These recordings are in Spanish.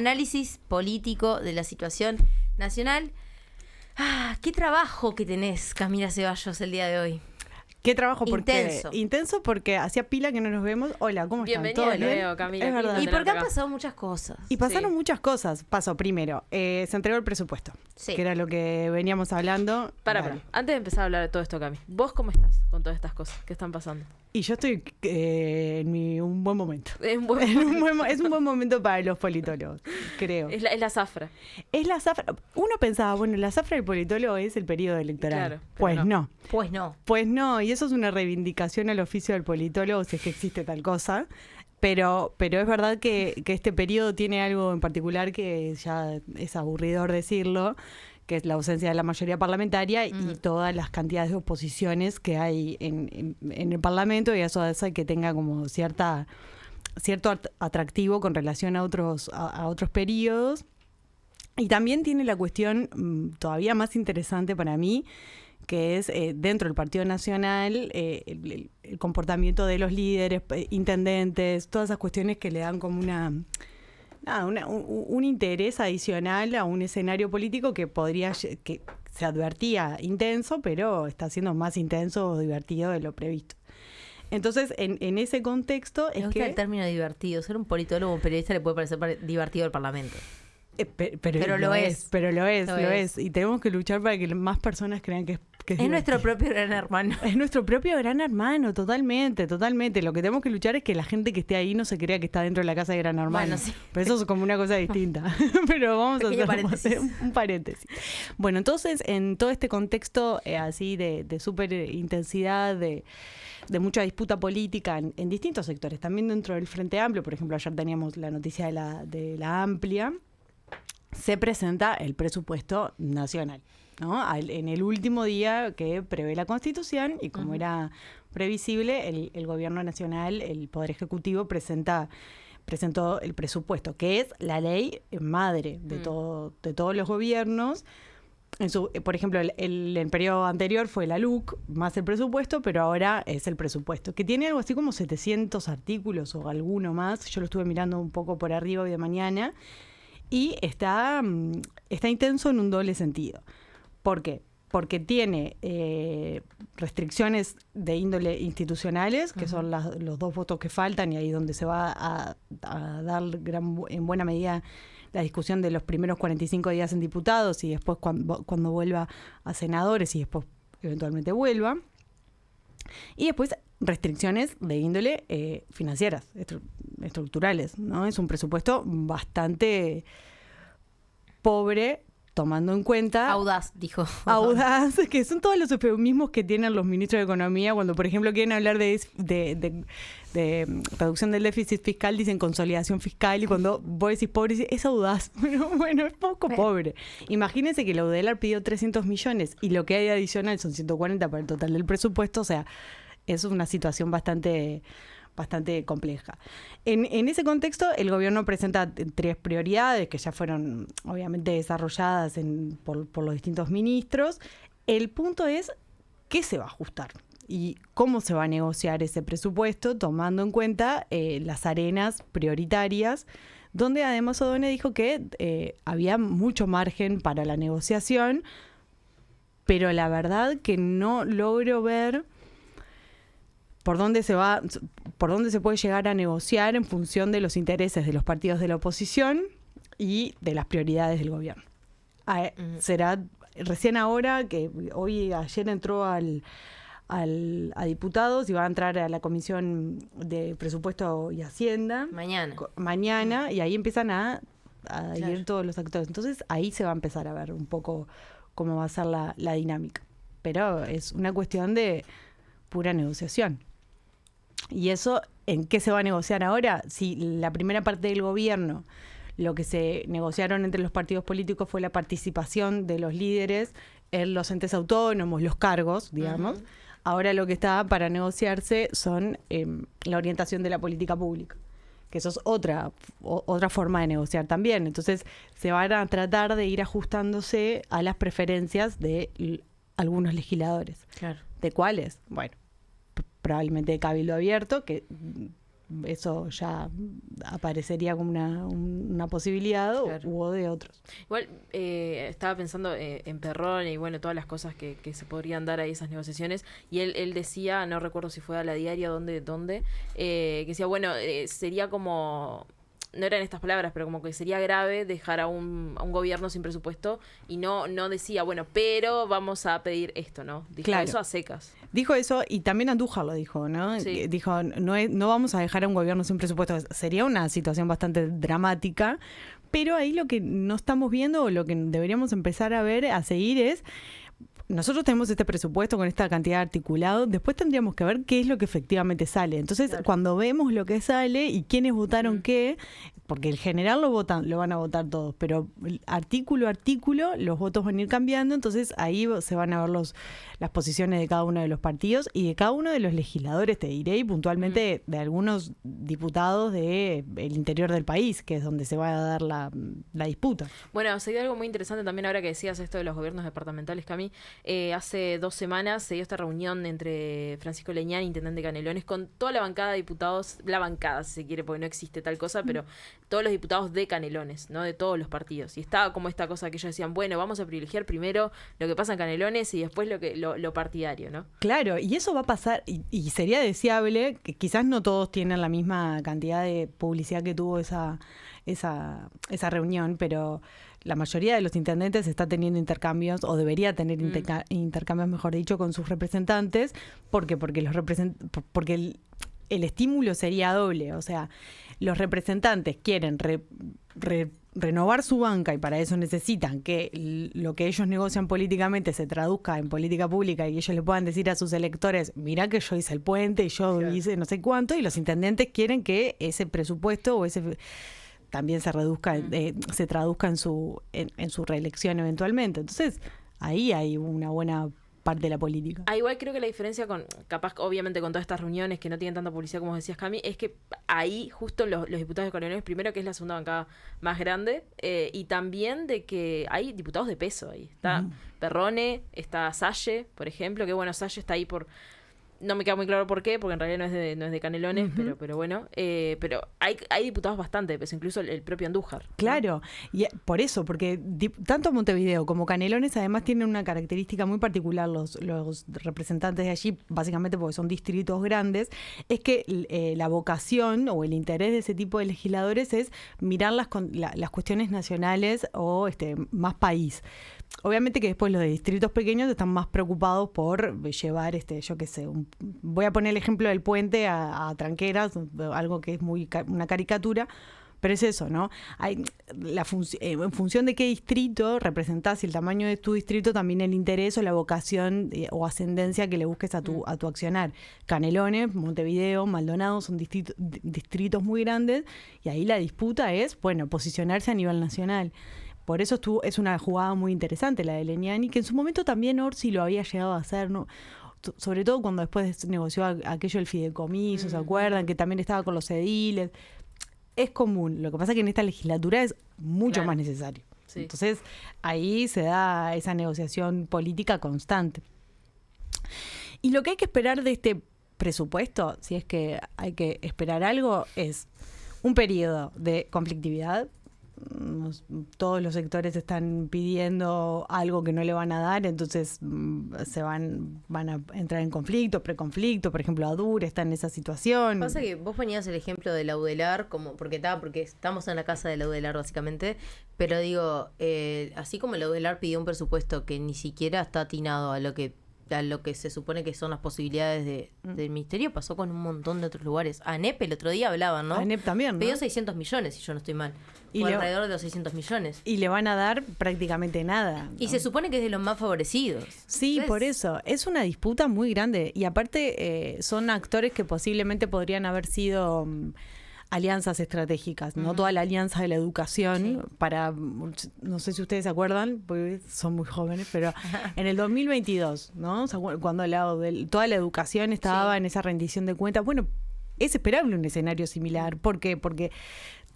Análisis político de la situación nacional. Qué trabajo que tenés, Camila Ceballos, el día de hoy. Qué trabajo, Intenso porque hacía pila que no nos vemos. Hola, ¿cómo están? Bienvenida de nuevo, Camila. Es verdad. Y porque han pasado muchas cosas. Y pasaron muchas cosas. Pasó primero, se entregó el presupuesto, que era lo que veníamos hablando. Para. Antes de empezar a hablar de todo esto, Cami, ¿vos cómo estás con todas estas cosas que están pasando? Y yo estoy en un buen momento. Es un buen momento para los politólogos, creo. Es la zafra. Es la zafra. Uno pensaba, bueno, la zafra del politólogo es el periodo electoral. Claro, pues no. Pues no. Y eso es una reivindicación al oficio del politólogo, si es que existe tal cosa. Pero es verdad que este periodo tiene algo en particular que ya es aburridor decirlo, que es la ausencia de la mayoría parlamentaria y todas las cantidades de oposiciones que hay en el Parlamento, y eso hace que tenga como cierto atractivo con relación a otros periodos. Y también tiene la cuestión todavía más interesante para mí, que es dentro del Partido Nacional el comportamiento de los líderes, intendentes, todas esas cuestiones que le dan como un interés adicional a un escenario político que se advertía intenso, pero está siendo más intenso o divertido de lo previsto. Entonces, en ese contexto Me gusta el término divertido. Ser un politólogo o un periodista le puede parecer divertido al Parlamento. Pero lo es. Y tenemos que luchar para que más personas crean que es nuestro propio gran hermano. Es nuestro propio gran hermano, totalmente. Lo que tenemos que luchar es que la gente que esté ahí no se crea que está dentro de la casa de gran hermano. Bueno, sí. Pero eso es como una cosa distinta. Pero vamos a hacer un paréntesis. Bueno, entonces, en todo este contexto así de súper intensidad, de mucha disputa política en distintos sectores, también dentro del Frente Amplio, por ejemplo, ayer teníamos la noticia de la Amplia, se presenta el presupuesto nacional, ¿no? En el último día que prevé la Constitución, y como era previsible, el Gobierno Nacional, el Poder Ejecutivo, presentó el presupuesto, que es la ley madre de todos los gobiernos. Por ejemplo, el periodo anterior fue la LUC más el presupuesto, pero ahora es el presupuesto, que tiene algo así como 700 artículos o alguno más. Yo lo estuve mirando un poco por arriba hoy de mañana. Y está intenso en un doble sentido. ¿Por qué? Porque tiene restricciones de índole institucionales, que son los 2 votos que faltan, y ahí donde se va a dar en buena medida la discusión de los primeros 45 días en diputados, y después cuando vuelva a senadores, y después eventualmente vuelva. Y después restricciones de índole financieras, estructurales, ¿no? Es un presupuesto bastante pobre, tomando en cuenta... Audaz, dijo. Audaz, que son todos los eufemismos que tienen los ministros de Economía cuando, por ejemplo, quieren hablar de reducción del déficit fiscal, dicen consolidación fiscal, y cuando vos decís pobre, es audaz. Bueno, es poco pobre. Imagínense que la UDELAR pidió 300 millones y lo que hay adicional son 140 para el total del presupuesto, o sea, es una situación bastante compleja. En ese contexto, el gobierno presenta 3 prioridades que ya fueron obviamente desarrolladas por los distintos ministros. El punto es qué se va a ajustar y cómo se va a negociar ese presupuesto, tomando en cuenta las arenas prioritarias, donde además Odone dijo que había mucho margen para la negociación, pero la verdad que no logro ver por dónde se puede llegar a negociar en función de los intereses de los partidos de la oposición y de las prioridades del gobierno. Será recién ahora, que ayer entró a diputados y va a entrar a la Comisión de Presupuesto y Hacienda. Mañana, y ahí empiezan a ir todos los actores. Entonces ahí se va a empezar a ver un poco cómo va a ser la dinámica. Pero es una cuestión de pura negociación. ¿Y eso en qué se va a negociar ahora? Si la primera parte del gobierno, lo que se negociaron entre los partidos políticos fue la participación de los líderes en los entes autónomos, los cargos, digamos. Ahora lo que está para negociarse son la orientación de la política pública, que eso es otra forma de negociar también. Entonces se van a tratar de ir ajustándose a las preferencias de algunos legisladores. Claro. ¿De cuáles? Bueno, probablemente de Cabildo Abierto, que eso ya aparecería como una posibilidad, claro, o de otros. Igual estaba pensando en Perrón y bueno, todas las cosas que se podrían dar a esas negociaciones, y él decía, no recuerdo si fue a La Diaria, dónde que decía, bueno, sería como... No eran estas palabras, pero como que sería grave dejar a un gobierno sin presupuesto, y no decía, bueno, pero vamos a pedir esto, ¿no? Dijo claro, eso a secas. Dijo eso, y también Andújar lo dijo, ¿no? Sí. Dijo, no vamos a dejar a un gobierno sin presupuesto. Sería una situación bastante dramática, pero ahí lo que no estamos viendo, o lo que deberíamos empezar a ver, a seguir es... Nosotros tenemos este presupuesto con esta cantidad de articulado, después tendríamos que ver qué es lo que efectivamente sale. Entonces, claro, cuando vemos lo que sale y quiénes votaron qué, porque el general lo van a votar todos, pero artículo a artículo los votos van a ir cambiando, entonces ahí se van a ver las posiciones de cada uno de los partidos y de cada uno de los legisladores, te diré, y puntualmente de algunos diputados del interior del país, que es donde se va a dar la disputa. Bueno, se dio algo muy interesante también ahora que decías esto de los gobiernos departamentales, Cami. Hace 2 semanas se dio esta reunión entre Francisco Leñán, intendente de Canelones, con toda la bancada de diputados, la bancada si se quiere, porque no existe tal cosa, pero todos los diputados de Canelones, ¿no? De todos los partidos. Y estaba como esta cosa que ellos decían, bueno, vamos a privilegiar primero lo que pasa en Canelones y después lo partidario, ¿no? Claro, y eso va a pasar, y sería deseable, que quizás no todos tienen la misma cantidad de publicidad que tuvo esa reunión, pero la mayoría de los intendentes está teniendo intercambios, o debería tener intercambios, mejor dicho, con sus representantes, porque el estímulo sería doble. O sea, los representantes quieren renovar su banca, y para eso necesitan que lo que ellos negocian políticamente se traduzca en política pública, y ellos le puedan decir a sus electores, mirá que yo hice el puente y yo hice no sé cuánto, y los intendentes quieren que ese presupuesto o ese... también se traduzca en su reelección eventualmente. Entonces, ahí hay una buena parte de la política. Igual creo que la diferencia capaz, obviamente con todas estas reuniones que no tienen tanta publicidad como decías, Cami, es que ahí justo los diputados de Canelones, primero que es la segunda bancada más grande, y también de que hay diputados de peso ahí. Está Perrone, está Salle, por ejemplo, que bueno, Salle está ahí por... No me queda muy claro por qué, porque en realidad no es de Canelones, pero bueno. Pero hay diputados bastante de peso, incluso el propio Andújar, ¿no? Claro, y por eso, porque tanto Montevideo como Canelones además tienen una característica muy particular, los representantes de allí, básicamente porque son distritos grandes, es que la vocación o el interés de ese tipo de legisladores es mirar las cuestiones nacionales o más país. Obviamente que después los de distritos pequeños están más preocupados por llevar, yo qué sé, voy a poner el ejemplo del puente a Tranqueras, algo que es una caricatura, pero es eso, ¿no? En función de qué distrito representás y el tamaño de tu distrito, también el interés o la vocación o ascendencia que le busques a tu accionar. Canelones, Montevideo, Maldonado son distritos muy grandes, y ahí la disputa es, bueno, posicionarse a nivel nacional. Por eso es una jugada muy interesante la de Leñani, que en su momento también Orsi lo había llegado a hacer, ¿no? Sobre todo cuando después negoció aquello del fideicomiso, ¿se acuerdan? Que también estaba con los ediles. Es común, lo que pasa es que en esta legislatura es mucho más necesario. Sí. Entonces ahí se da esa negociación política constante. Y lo que hay que esperar de este presupuesto, si es que hay que esperar algo, es un periodo de conflictividad. Todos los sectores están pidiendo algo que no le van a dar, entonces van a entrar en conflicto, preconflicto. Por ejemplo, ADUR está en esa situación. Pasa que vos ponías el ejemplo de la UDELAR, porque estamos en la casa de la UDELAR básicamente, pero digo, así como la UDELAR pidió un presupuesto que ni siquiera está atinado a lo que se supone que son las posibilidades del ministerio, pasó con un montón de otros lugares. ANEP el otro día hablaban, ¿no? ANEP también, ¿no? Pidió 600 millones, si yo no estoy mal. O alrededor de los 600 millones. Y le van a dar prácticamente nada, ¿no? Y se supone que es de los más favorecidos. Sí, entonces, por eso. Es una disputa muy grande. Y aparte son actores que posiblemente podrían haber sido... alianzas estratégicas, no toda la alianza de la educación para, no sé si ustedes se acuerdan, porque son muy jóvenes, pero en el 2022, ¿no? Cuando toda la educación estaba en esa rendición de cuentas, bueno, es esperable un escenario similar. ¿Por qué? Porque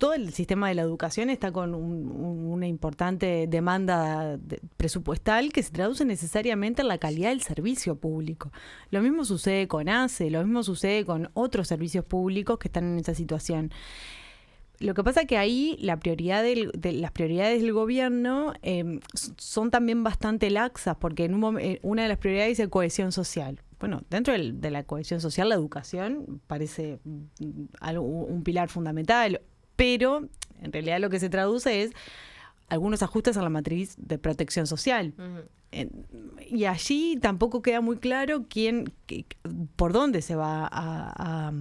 todo el sistema de la educación está con una importante demanda presupuestal que se traduce necesariamente en la calidad del servicio público. Lo mismo sucede con ACE, lo mismo sucede con otros servicios públicos que están en esa situación. Lo que pasa es que ahí las prioridades del gobierno son también bastante laxas, porque una de las prioridades es cohesión social. Bueno, dentro de la cohesión social, la educación parece un pilar fundamental, pero en realidad lo que se traduce es algunos ajustes a la matriz de protección social. Y allí tampoco queda muy claro por dónde se va a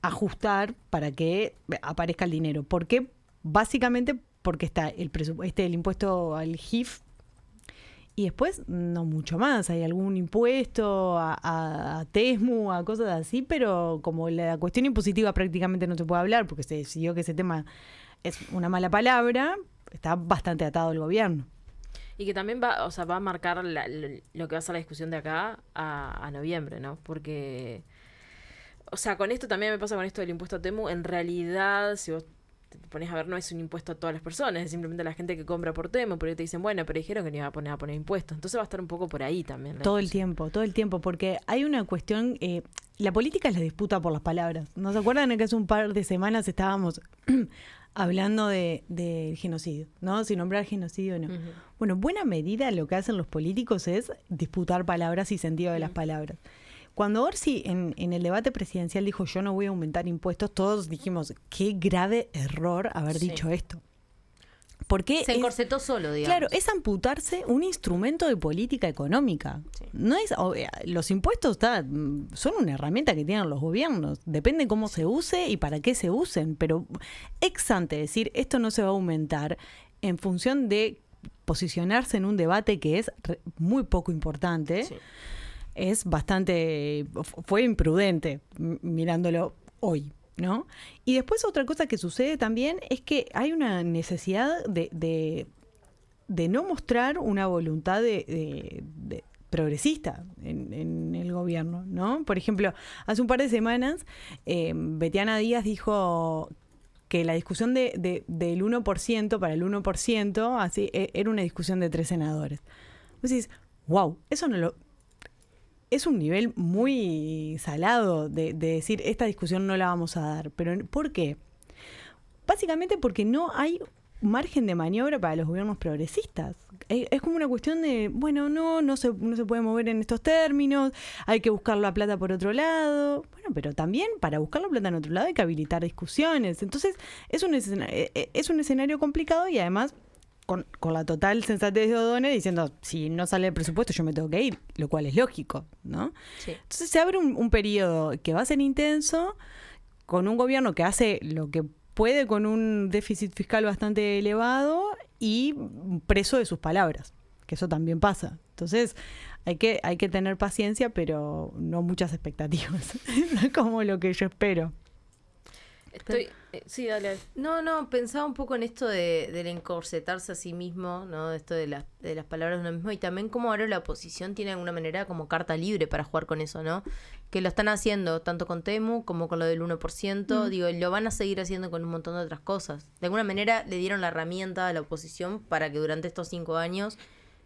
ajustar para que aparezca el dinero. ¿Por qué? Básicamente porque está el impuesto al GIF y después no mucho más. Hay algún impuesto a TESMU, a cosas así, pero como la cuestión impositiva prácticamente no se puede hablar porque se decidió que ese tema es una mala palabra, está bastante atado el gobierno. Y que también va a marcar lo que va a ser la discusión de acá a noviembre, ¿no? Porque... O sea, con esto también me pasa con esto del impuesto a TEMU. En realidad, si vos te pones a ver, no es un impuesto a todas las personas, es simplemente a la gente que compra por TEMU, porque te dicen, bueno, pero dijeron que no iba a poner impuestos. Entonces va a estar un poco por ahí también. Todo el tiempo, porque hay una cuestión, la política es la disputa por las palabras. ¿No se acuerdan que hace un par de semanas estábamos hablando del genocidio, ¿no? Si nombrar genocidio o no. Uh-huh. Bueno, en buena medida lo que hacen los políticos es disputar palabras y sentido de las palabras. Cuando Orsi en el debate presidencial dijo yo no voy a aumentar impuestos, todos dijimos qué grave error haber dicho esto. Porque se encorsetó solo, digamos. Claro, es amputarse un instrumento de política económica. Sí. No es, los impuestos son una herramienta que tienen los gobiernos. Depende cómo se use y para qué se usen. Pero ex ante decir esto no se va a aumentar en función de posicionarse en un debate que es muy poco importante. Sí. Fue imprudente mirándolo hoy, ¿no? Y después otra cosa que sucede también es que hay una necesidad de no mostrar una voluntad de progresista en el gobierno, ¿no? Por ejemplo, hace un par de semanas Betiana Díaz dijo que la discusión del 1% para el 1% así, era una discusión de 3 senadores. Vos decís, wow, eso no lo... Es un nivel muy salado de decir, esta discusión no la vamos a dar. ¿Pero por qué? Básicamente porque no hay margen de maniobra para los gobiernos progresistas. Es como una cuestión de, bueno, no se puede mover en estos términos, hay que buscar la plata por otro lado. Bueno, pero también para buscar la plata en otro lado hay que habilitar discusiones. Entonces, es un escenario complicado y además... Con la total sensatez de O'Donnell diciendo, si no sale el presupuesto yo me tengo que ir, lo cual es lógico, ¿no? Sí. Entonces se abre un periodo que va a ser intenso, con un gobierno que hace lo que puede con un déficit fiscal bastante elevado y preso de sus palabras, que eso también pasa. Entonces hay que tener paciencia, pero no muchas expectativas, como lo que yo espero. Sí, dale. No, pensaba un poco en esto del encorsetarse a sí mismo, ¿no? Esto de las palabras de uno mismo y también cómo ahora la oposición tiene de alguna manera como carta libre para jugar con eso, ¿no? Que lo están haciendo tanto con TEMU como con lo del 1%, digo, lo van a seguir haciendo con un montón de otras cosas. De alguna manera le dieron la herramienta a la oposición para que durante estos 5 años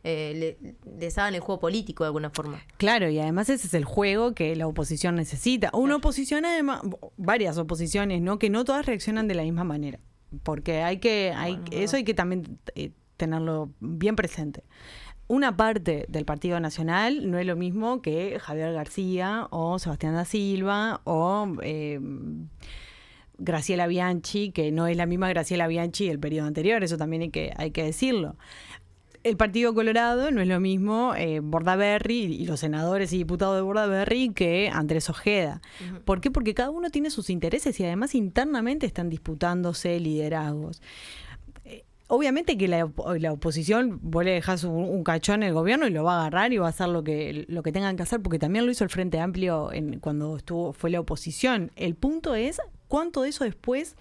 les hagan el juego político de alguna forma. Claro, y además ese es el juego que la oposición necesita. Una oposición, además, varias oposiciones, ¿no? Que no todas reaccionan de la misma manera. Porque eso hay que también tenerlo bien presente. Una parte del Partido Nacional no es lo mismo que Javier García o Sebastián da Silva o Graciela Bianchi, que no es la misma Graciela Bianchi del periodo anterior, eso también hay que decirlo. El Partido Colorado no es lo mismo Bordaberry y los senadores y diputados de Bordaberry que Andrés Ojeda. Uh-huh. ¿Por qué? Porque cada uno tiene sus intereses y además internamente están disputándose liderazgos. Obviamente que la oposición, vos le dejás un cachón en el gobierno y lo va a agarrar y va a hacer lo que tengan que hacer, porque también lo hizo el Frente Amplio cuando fue la oposición. El punto es cuánto de eso después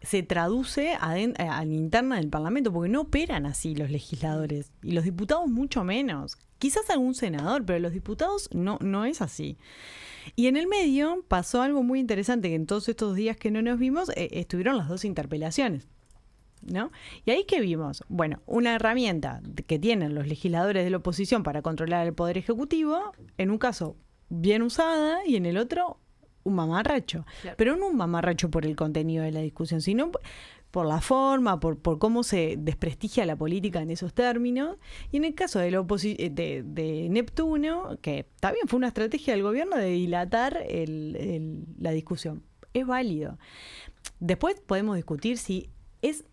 se traduce a la interna del Parlamento, porque no operan así los legisladores, y los diputados mucho menos. Quizás algún senador, pero los diputados no es así. Y en el medio pasó algo muy interesante, que en todos estos días que no nos vimos, estuvieron las 2 interpelaciones, ¿no? Y ahí que vimos, bueno, una herramienta que tienen los legisladores de la oposición para controlar el Poder Ejecutivo, en un caso bien usada y en el otro un mamarracho. Claro. Pero no un mamarracho por el contenido de la discusión, sino por la forma, por cómo se desprestigia la política en esos términos. Y en el caso de Neptuno, que también fue una estrategia del gobierno de dilatar la discusión. Es válido. Después podemos discutir si es...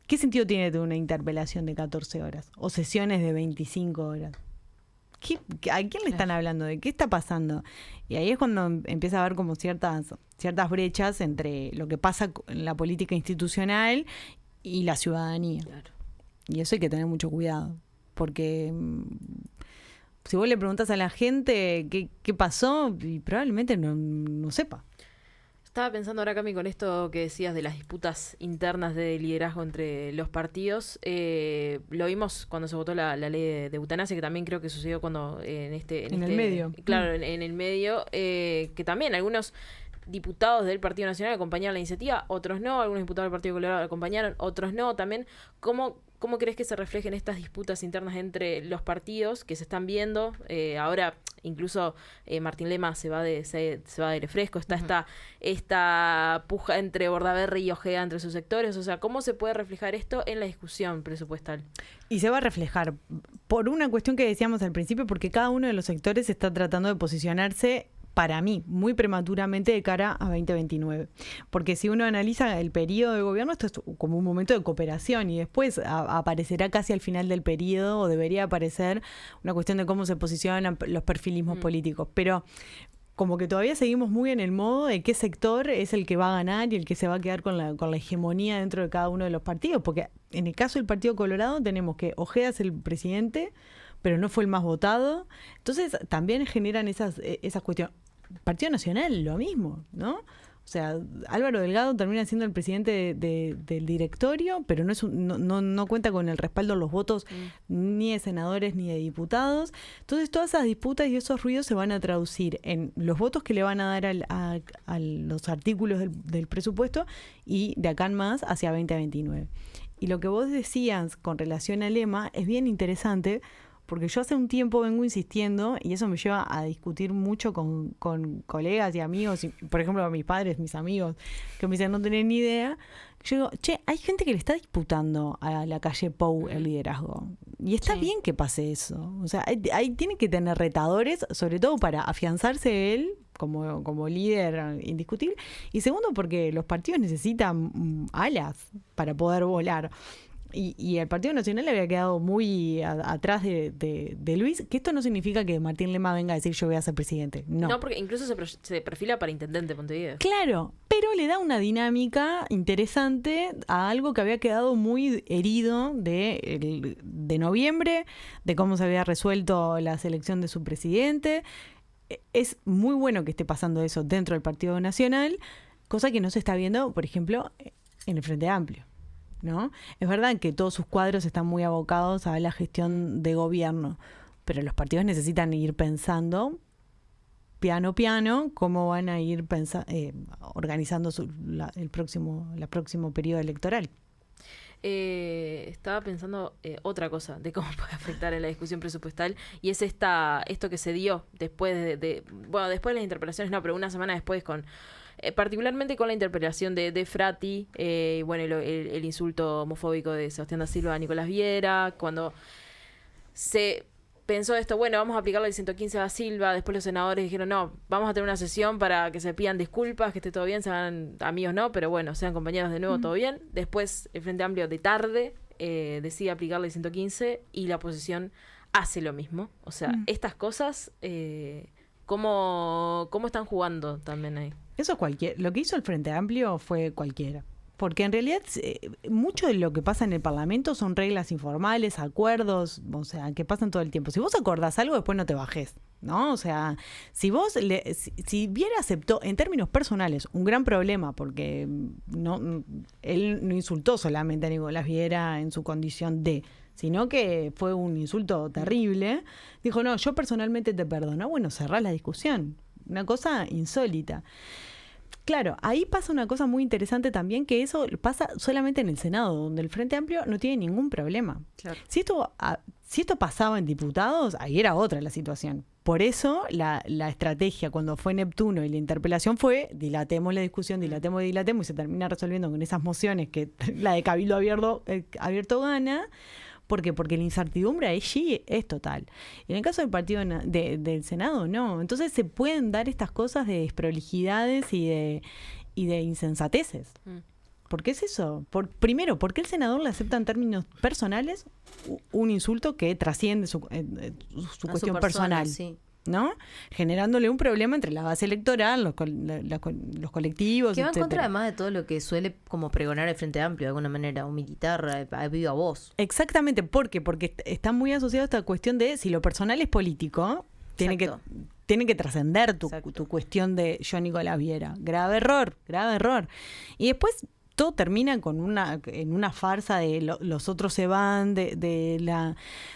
¿Qué sentido tiene una interpelación de 14 horas? O sesiones de 25 horas. ¿A quién le están hablando? ¿De qué está pasando? Y ahí es cuando empieza a haber como ciertas brechas entre lo que pasa en la política institucional y la ciudadanía. Claro. Y eso hay que tener mucho cuidado. Porque si vos le preguntás a la gente qué pasó, y probablemente no sepa. Estaba pensando ahora, Cami, con esto que decías de las disputas internas de liderazgo entre los partidos. Lo vimos cuando se votó la ley de eutanasia, que también creo que sucedió cuando en el medio. Claro, en el medio, que también algunos diputados del Partido Nacional acompañaron la iniciativa, otros no, algunos diputados del Partido Colorado acompañaron, otros no. También, ¿cómo crees que se reflejen estas disputas internas entre los partidos que se están viendo? Ahora, incluso Martín Lema se va de aire fresco, está esta puja entre Bordaberry y Ojeda entre sus sectores. O sea, ¿cómo se puede reflejar esto en la discusión presupuestal? Y se va a reflejar por una cuestión que decíamos al principio, porque cada uno de los sectores está tratando de posicionarse, para mí, muy prematuramente de cara a 2029. Porque si uno analiza el periodo de gobierno, esto es como un momento de cooperación y después aparecerá casi al final del periodo, o debería aparecer, una cuestión de cómo se posicionan los perfilismos políticos. Pero como que todavía seguimos muy en el modo de qué sector es el que va a ganar y el que se va a quedar con la hegemonía dentro de cada uno de los partidos. Porque en el caso del Partido Colorado tenemos que Ojeda es el presidente, pero no fue el más votado. Entonces también generan esas cuestiones. Partido Nacional, lo mismo, ¿no? O sea, Álvaro Delgado termina siendo el presidente del directorio, pero no cuenta con el respaldo de los votos ni de senadores ni de diputados. Entonces, todas esas disputas y esos ruidos se van a traducir en los votos que le van a dar a los artículos del presupuesto y de acá en más hacia 2029. Y lo que vos decías con relación al lema es bien interesante, porque yo hace un tiempo vengo insistiendo, y eso me lleva a discutir mucho con colegas y amigos, y, por ejemplo, mis padres, mis amigos, que me dicen no tener ni idea. Yo digo, hay gente que le está disputando a la calle Pou el liderazgo. Y está bien que pase eso. O sea, ahí tiene que tener retadores, sobre todo para afianzarse él como líder indiscutible. Y segundo, porque los partidos necesitan alas para poder volar. Y el Partido Nacional había quedado muy atrás de Luis, que esto no significa que Martín Lema venga a decir yo voy a ser presidente. No, porque incluso se perfila para intendente de Montevideo. Claro, pero le da una dinámica interesante a algo que había quedado muy herido de noviembre, de cómo se había resuelto la selección de su presidente. Es muy bueno que esté pasando eso dentro del Partido Nacional, cosa que no se está viendo, por ejemplo, en el Frente Amplio, ¿no? Es verdad que todos sus cuadros están muy abocados a la gestión de gobierno, pero los partidos necesitan ir pensando piano cómo van a ir organizando el próximo periodo electoral. Estaba pensando otra cosa de cómo puede afectar en la discusión presupuestal, y es esto que se dio después después de las interpelaciones, no, pero una semana después particularmente con la interpelación de Frati, el insulto homofóbico de Sebastián da Silva a Nicolás Viera, cuando se pensó esto, vamos a aplicarle el 115 a da Silva, después los senadores dijeron, no, vamos a tener una sesión para que se pidan disculpas, que esté todo bien, sean amigos no, pero bueno, sean compañeros de nuevo, todo bien. Después el Frente Amplio de tarde decide aplicarle el 115 y la oposición hace lo mismo. O sea, estas cosas, ¿cómo están jugando también ahí? Eso lo que hizo el Frente Amplio fue cualquiera. Porque en realidad mucho de lo que pasa en el Parlamento son reglas informales, acuerdos, o sea, que pasan todo el tiempo. Si vos acordás algo, después no te bajes, ¿no? O sea, si Viera aceptó en términos personales un gran problema, porque él no insultó solamente a Nicolás Viera en su condición de, sino que fue un insulto terrible, dijo, no, yo personalmente te perdono. Bueno, cerrá la discusión. Una cosa insólita. Claro, ahí pasa una cosa muy interesante también, que eso pasa solamente en el Senado, donde el Frente Amplio no tiene ningún problema. Claro. Si esto pasaba en diputados, ahí era otra la situación. Por eso la estrategia cuando fue Neptuno y la interpelación fue dilatemos la discusión, dilatemos y se termina resolviendo con esas mociones que la de Cabildo abierto gana. ¿Por qué? Porque la incertidumbre allí es total. En el caso del partido del Senado, no. Entonces se pueden dar estas cosas de desprolijidades y de insensateces. ¿Por qué es eso? Primero, ¿por qué el senador le acepta en términos personales un insulto que trasciende su cuestión personal? Sí. ¿No? Generándole un problema entre la base electoral, los colectivos, que va en contra además de todo lo que suele como pregonar el Frente Amplio de alguna manera, un militar a viva voz. Exactamente, ¿por qué? Porque está muy asociado a esta cuestión de si lo personal es político, tiene que trascender tu cuestión de yo Nicolás Viera. Grave error. Y después todo termina en una farsa de los otros se van de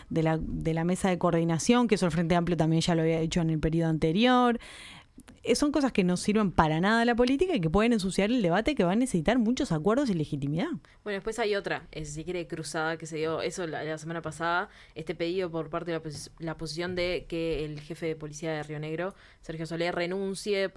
la mesa de coordinación, que eso el Frente Amplio también ya lo había hecho en el periodo anterior. Son cosas que no sirven para nada a la política y que pueden ensuciar el debate, que va a necesitar muchos acuerdos y legitimidad. Bueno, después hay otra, si quiere, cruzada que se dio, eso la semana pasada, este pedido por parte de la oposición de que el jefe de policía de Río Negro, Sergio Soler, renuncie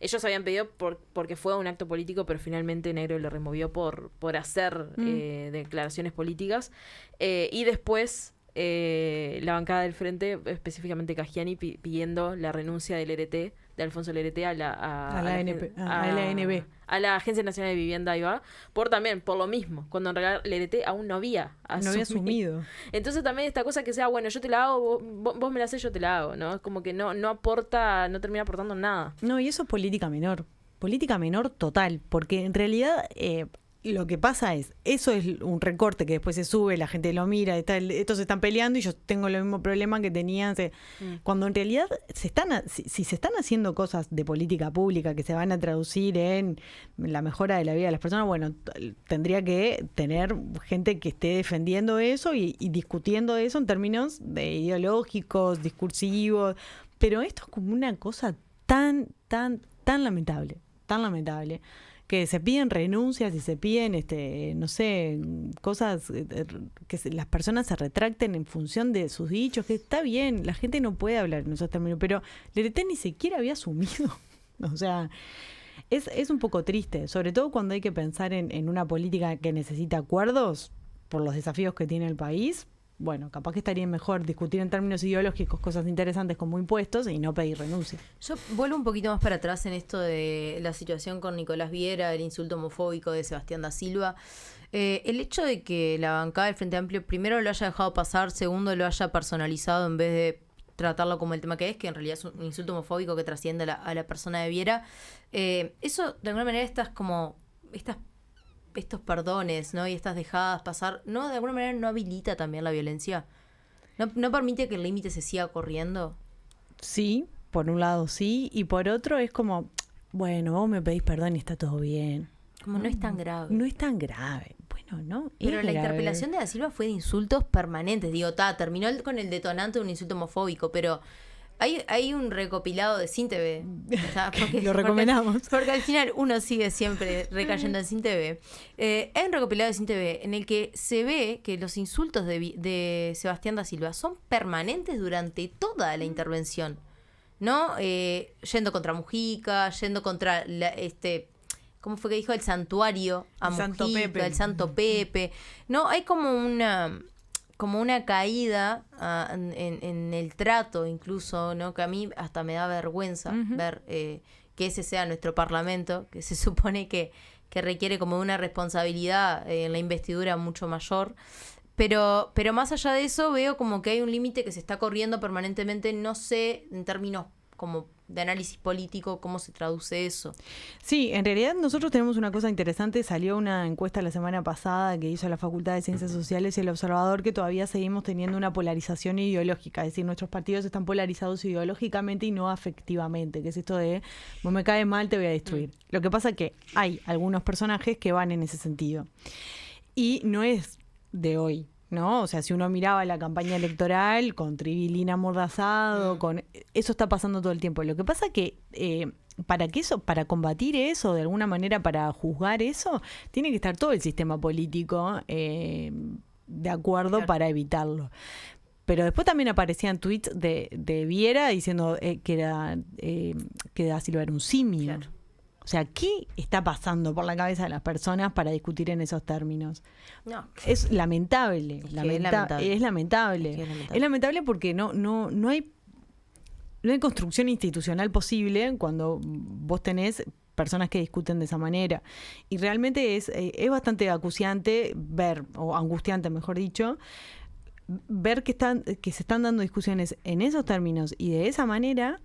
ellos habían pedido porque fue un acto político, pero finalmente Negro lo removió por hacer declaraciones políticas, y después la bancada del Frente, específicamente Caggiani, pidiendo la renuncia del LRT, de Alfonso Lerete a la ANB, a la Agencia Nacional de Vivienda, ahí va, por lo mismo, cuando en realidad Lerete aún no había asumido. Entonces también esta cosa que sea, bueno, yo te la hago, vos me la haces, yo te la hago, ¿no? Es como que no termina aportando nada. No, y eso es política menor total, porque en realidad lo que pasa eso es un recorte que después se sube, la gente lo mira, estos se están peleando y yo tengo el mismo problema que tenían. Cuando en realidad si se están haciendo cosas de política pública que se van a traducir en la mejora de la vida de las personas, bueno, tendría que tener gente que esté defendiendo eso y discutiendo eso en términos de ideológicos, discursivos, pero esto es como una cosa tan lamentable, que se piden renuncias y se piden, cosas que las personas se retracten en función de sus dichos, que está bien, la gente no puede hablar en esos términos, pero Lerete ni siquiera había asumido. O sea, es un poco triste, sobre todo cuando hay que pensar en una política que necesita acuerdos por los desafíos que tiene el país. Bueno, capaz que estaría mejor discutir en términos ideológicos cosas interesantes como impuestos y no pedir renuncia. Yo vuelvo un poquito más para atrás en esto de la situación con Nicolás Viera, el insulto homofóbico de Sebastián da Silva. El hecho de que la bancada del Frente Amplio primero lo haya dejado pasar, segundo lo haya personalizado en vez de tratarlo como el tema que en realidad es un insulto homofóbico que trasciende a la persona de Viera, eso de alguna manera estos perdones, ¿no? Y estas dejadas pasar, ¿no? De alguna manera no habilita también la violencia. ¿No permite que el límite se siga corriendo? Sí, por un lado sí, y por otro es como, bueno, vos me pedís perdón y está todo bien. Como no es tan grave. No es tan grave. Bueno, no. Pero la interpelación de da Silva fue de insultos permanentes. Digo, terminó con el detonante de un insulto homofóbico, pero hay un recopilado de Sin TV. O sea, lo recomendamos. Porque al final uno sigue siempre recayendo en Sin TV. Hay un recopilado de Sin TV en el que se ve que los insultos de Sebastián da Silva son permanentes durante toda la intervención, ¿no? Yendo contra Mujica, yendo contra ¿cómo fue que dijo? El santuario a Mujica, el Santo Pepe. No, hay como una caída en el trato incluso, ¿no? Que a mí hasta me da vergüenza ver que ese sea nuestro parlamento, que se supone que requiere como una responsabilidad en la investidura mucho mayor. Pero más allá de eso veo como que hay un límite que se está corriendo permanentemente, no sé, en términos como análisis político, cómo se traduce eso. Sí, en realidad nosotros tenemos una cosa interesante. Salió una encuesta la semana pasada que hizo la Facultad de Ciencias Sociales y El Observador, que todavía seguimos teniendo una polarización ideológica. Es decir, nuestros partidos están polarizados ideológicamente y no afectivamente, que es esto de, vos me caes mal, te voy a destruir. Lo que pasa es que hay algunos personajes que van en ese sentido. Y no es de hoy, ¿no? O sea, si uno miraba la campaña electoral con Tribilín amordazado, con eso está pasando todo el tiempo. Lo que pasa que para combatir eso, de alguna manera, para juzgar eso, tiene que estar todo el sistema político de acuerdo para evitarlo. Pero después también aparecían tweets de Viera diciendo que Da Silva era un simio. Claro. O sea, ¿qué está pasando por la cabeza de las personas para discutir en esos términos? No. Es lamentable. Es lamentable porque no hay construcción institucional posible cuando vos tenés personas que discuten de esa manera. Y realmente es bastante acuciante ver, o angustiante mejor dicho, ver que se están dando discusiones en esos términos y de esa manera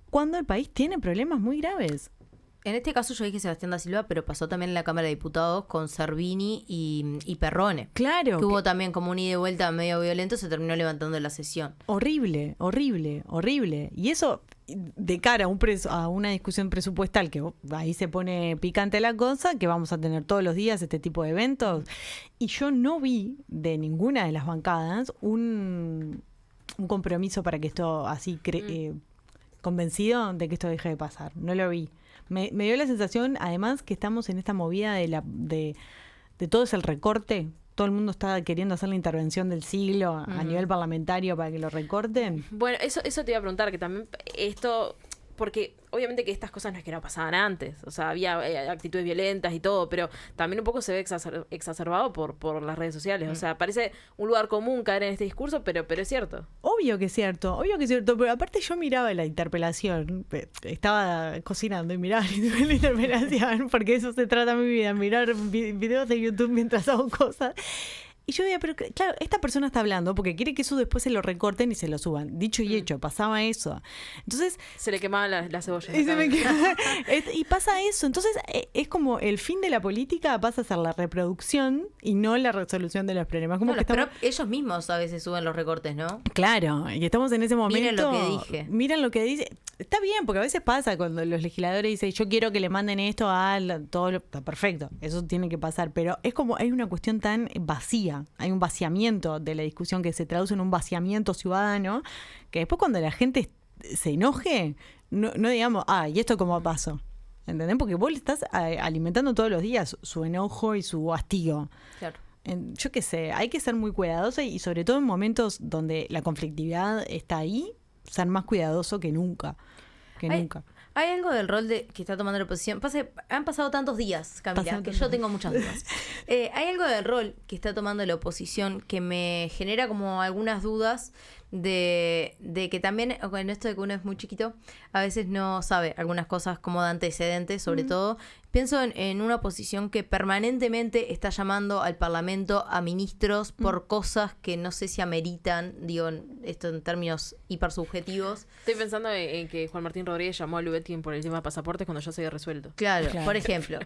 cuando el país tiene problemas muy graves. En este caso yo dije Sebastián Da Silva, pero pasó también en la Cámara de Diputados con Servini y Perrone. Claro. Que hubo también como un ida y vuelta medio violento, se terminó levantando la sesión. Horrible. Y eso, de cara a una discusión presupuestal, que ahí se pone picante la cosa, que vamos a tener todos los días este tipo de eventos. Y yo no vi de ninguna de las bancadas un compromiso para que esto así, convencido de que esto deje de pasar. No lo vi. Me dio la sensación, además, que estamos en esta movida de todo es el recorte. Todo el mundo está queriendo hacer la intervención del siglo a nivel parlamentario para que lo recorten. Bueno, eso te iba a preguntar, que también esto... Porque obviamente que estas cosas no es que no pasaban antes, o sea, había actitudes violentas y todo, pero también un poco se ve exacerbado por las redes sociales. O sea, parece un lugar común caer en este discurso, pero es cierto. Obvio que es cierto, pero aparte yo miraba la interpelación, estaba cocinando y miraba la interpelación, porque eso se trata mi vida, mirar videos de YouTube mientras hago cosas. Y yo decía, pero claro, esta persona está hablando porque quiere que eso después se lo recorten y se lo suban. Dicho y hecho, pasaba eso. Entonces... Se le quemaba la cebolla. Y pasa eso. Entonces es como el fin de la política pasa a ser la reproducción y no la resolución de los problemas. Como que pero ellos mismos a veces suben los recortes, ¿no? Claro, y estamos en ese momento... Miren lo que dice. Está bien, porque a veces pasa cuando los legisladores dicen yo quiero que le manden esto a todo lo... Está perfecto, eso tiene que pasar. Pero es como hay una cuestión tan vacía. Hay un vaciamiento de la discusión que se traduce en un vaciamiento ciudadano, que después cuando la gente se enoje, no digamos, ¿y esto cómo pasó? ¿Entendés? Porque vos le estás alimentando todos los días su enojo y su hastío. Claro. Yo qué sé, hay que ser muy cuidadoso y sobre todo en momentos donde la conflictividad está ahí, ser más cuidadoso que nunca. Hay algo del rol que está tomando la oposición. Han pasado tantos días, Camila, que yo tengo muchas dudas. Hay algo del rol que está tomando la oposición que me genera como algunas dudas de que también, en esto de que uno es muy chiquito, a veces no sabe algunas cosas como de antecedentes, sobre todo. Pienso en una oposición que permanentemente está llamando al Parlamento a ministros por cosas que no sé si ameritan, digo, esto en términos hipersubjetivos. Estoy pensando en que Juan Martín Rodríguez llamó a Lubetkin por el tema de pasaportes cuando ya se había resuelto. Claro. Por ejemplo.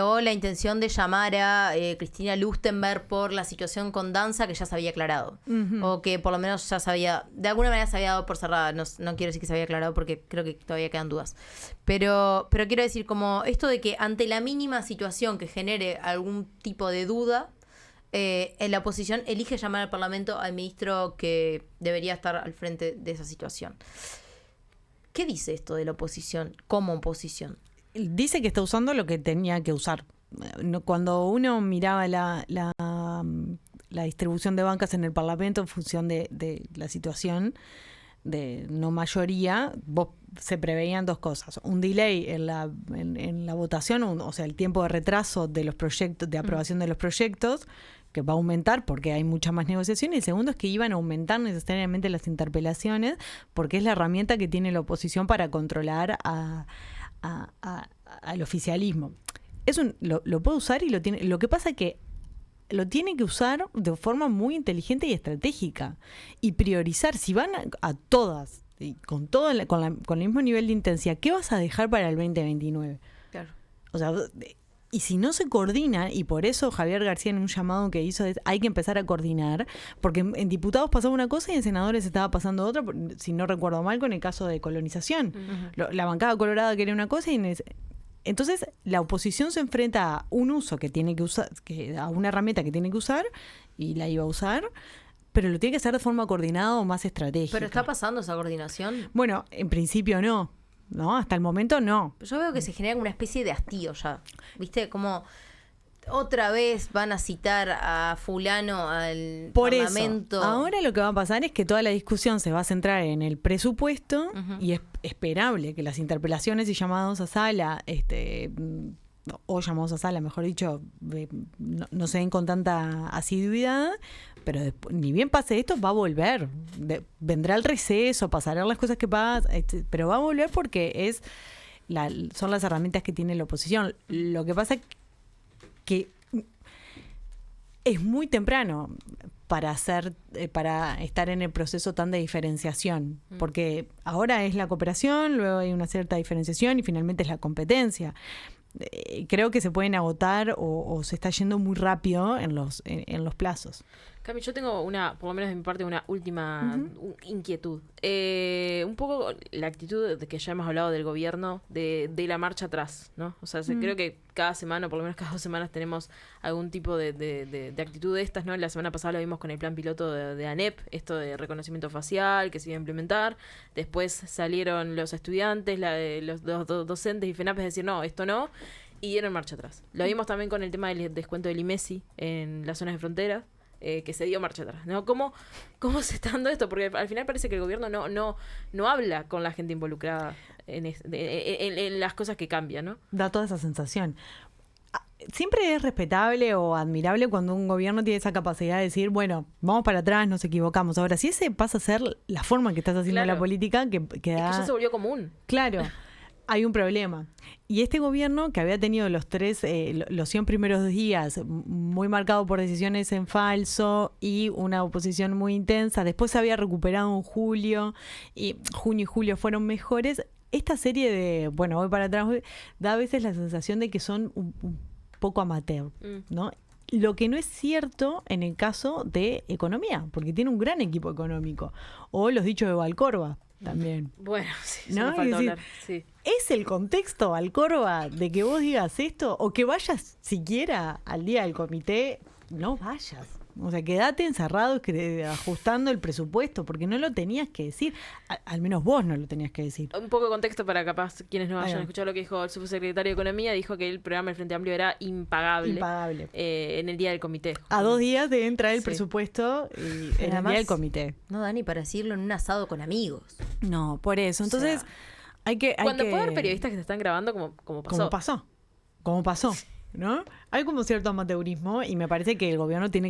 O la intención de llamar a Cristina Lustenberg por la situación con Danza que ya se había aclarado. O que por lo menos ya de alguna manera se había dado por cerrada. No quiero decir que se había aclarado porque creo que todavía quedan dudas. Pero quiero decir como esto de que ante la mínima situación que genere algún tipo de duda, en la oposición elige llamar al Parlamento al ministro que debería estar al frente de esa situación. ¿Qué dice esto de la oposición como oposición? Dice que está usando lo que tenía que usar. Cuando uno miraba la distribución de bancas en el Parlamento en función de la situación de no mayoría, se preveían dos cosas: un delay en la votación, o sea, el tiempo de retraso de los proyectos, de aprobación de los proyectos, que va a aumentar porque hay mucha más negociación, y el segundo es que iban a aumentar necesariamente las interpelaciones porque es la herramienta que tiene la oposición para controlar al oficialismo. Lo puede usar y lo tiene. Lo que pasa es que lo tiene que usar de forma muy inteligente y estratégica y priorizar. Si van a todas y con todo con el mismo nivel de intensidad, ¿qué vas a dejar para el 2029? Claro. O sea, y si no se coordina, y por eso Javier García en un llamado que hizo hay que empezar a coordinar, porque en diputados pasaba una cosa y en senadores estaba pasando otra, si no recuerdo mal, con el caso de colonización. La bancada colorada quería una cosa y entonces la oposición se enfrenta a un uso que tiene que usar, a una herramienta que tiene que usar, y la iba a usar, pero lo tiene que hacer de forma coordinada o más estratégica. ¿Pero está pasando esa coordinación? Bueno, en principio no. No, hasta el momento no. Yo veo que se genera una especie de hastío ya. ¿Viste? Como otra vez van a citar a fulano al parlamento. Eso, ahora lo que va a pasar es que toda la discusión se va a centrar en el presupuesto y es esperable que las interpelaciones y llamados a sala, o llamados a sala, mejor dicho, no se den con tanta asiduidad, pero después, ni bien pase esto, va a volver. Vendrá el receso, pasarán las cosas que pasan, pero va a volver porque son las herramientas que tiene la oposición. Lo que pasa es que es muy temprano para estar en el proceso tan de diferenciación, porque ahora es la cooperación, luego hay una cierta diferenciación y finalmente es la competencia. Creo que se pueden agotar o se está yendo muy rápido en los plazos. Cami, yo tengo por lo menos de mi parte, una última inquietud. Un poco la actitud de que ya hemos hablado del gobierno, de la marcha atrás, ¿no? O sea, creo que cada semana, por lo menos cada 2 semanas, tenemos algún tipo de actitud de estas, ¿no? La semana pasada lo vimos con el plan piloto de ANEP, esto de reconocimiento facial que se iba a implementar. Después salieron los estudiantes, los docentes y FENAP, es decir, no, esto no, y dieron marcha atrás. Lo vimos también con el tema del descuento del IMESI en las zonas de frontera. Que se dio marcha atrás, ¿no? ¿Cómo se está dando esto? Porque al final parece que el gobierno no habla con la gente involucrada en las cosas que cambian, ¿no? Da toda esa sensación. Siempre es respetable o admirable cuando un gobierno tiene esa capacidad de decir, bueno, vamos para atrás, nos equivocamos. Ahora, si ese pasa a ser la forma que estás haciendo la política, que es que ya se volvió común. Claro. Hay un problema. Y este gobierno, que había tenido los 100 primeros días muy marcado por decisiones en falso y una oposición muy intensa, después se había recuperado en julio, y junio y julio fueron mejores. Esta serie de, bueno, voy para atrás, da a veces la sensación de que son un poco amateur, ¿no? Lo que no es cierto en el caso de economía, porque tiene un gran equipo económico. O los dichos de Valcorba. También. Bueno, sí, ¿no? Me falta hablar. Sí. ¿Es el contexto, Valcorba, de que vos digas esto? O que vayas siquiera al día del comité, no vayas. O sea, quedate encerrado ajustando el presupuesto, porque no lo tenías que decir. Al menos vos no lo tenías que decir. Un poco de contexto para capaz quienes no hayan escuchado lo que dijo el subsecretario de Economía. Dijo que el programa del Frente Amplio era impagable. En el día del comité. A 2 días de entrar el presupuesto y en el día del comité. No da ni para decirlo en un asado con amigos. No, por eso. Entonces, cuando puede haber periodistas que se están grabando como pasó. Como pasó. ¿No? Hay como cierto amateurismo y me parece que el gobierno tiene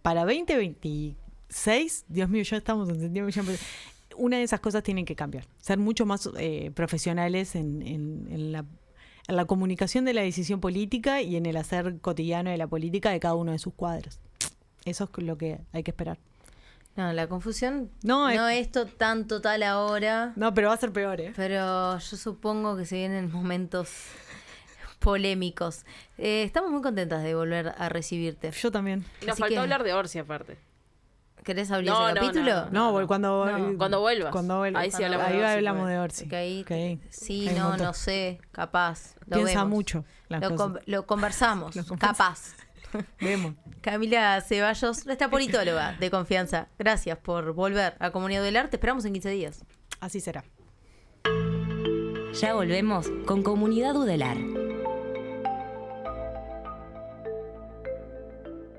para 2026, Dios mío, ya estamos en septiembre, una de esas cosas tienen que cambiar, ser mucho más profesionales en la comunicación de la decisión política y en el hacer cotidiano de la política de cada uno de sus cuadros. Eso es lo que hay que esperar. No, la confusión no es tan total ahora. No, pero va a ser peor, ¿eh? Pero yo supongo que se vienen momentos polémicos. Estamos muy contentas de volver a recibirte. Yo también. Y nos faltó hablar de Orsi aparte. ¿Querés abrir ese capítulo? No, cuando vuelvas. Ahí sí hablamos de Orsi. Okay. Sí, no sé, capaz. Piensa mucho las cosas. Lo conversamos, capaz. Vemos. Camila Ceballos, nuestra politóloga de confianza. Gracias por volver a Comunidad del Arte. Esperamos en 15 días. Así será. Ya volvemos con Comunidad Udelar.